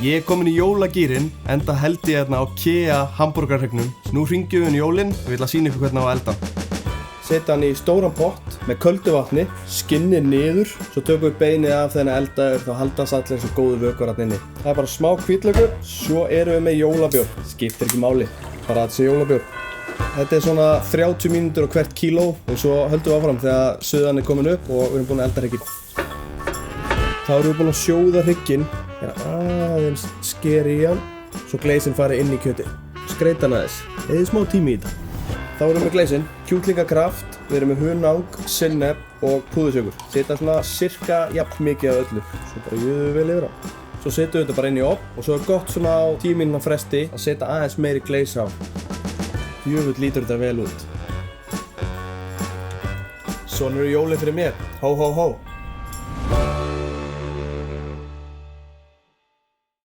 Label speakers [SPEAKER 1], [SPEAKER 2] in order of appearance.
[SPEAKER 1] Ég komin í jólagýrin, enda held ég hérna á KEA hamborgarhregnum. Nú hringjum við jólinn og ég ætla að sýna ykkur hvernig á að elda. Setja hann í stóran pott með köldu vatni, skinnið niður, svo tökum við beinið af þegar eldaður, þá haldast allir eins og góðu vökvar þarna inni. Það bara smá hvítlaukur, svo erum við með jólabjór. Skiptir ekki máli, bara að þetta sé jólabjór. Þetta svona 30 mínútur á hvert kíló og svo höldum við áfram þegar suðan komin upp og við erum búin að elda hrygginn. Þá erum við búin að sjóða hrygginn, aðeins skeri í hann, svo gleysinn fari inn í kjötið. Skreita hann aðeins, eða smá tími í þetta. Þá erum við með gleysinn, kjúklingakraft, við erum með hunang, sinnep og púðursjúkur. Setja svona sirka jafn mikið af öllu, svo bara juðum við vel yfir á. Svo setjum við þetta bara inn í ofn og svo gott svona á 10 mínútna fresti að setja aðeins meiri gleys á. Jöfull lítur þetta vel út. Svona eru jólin fyrir mér, hó hó hó.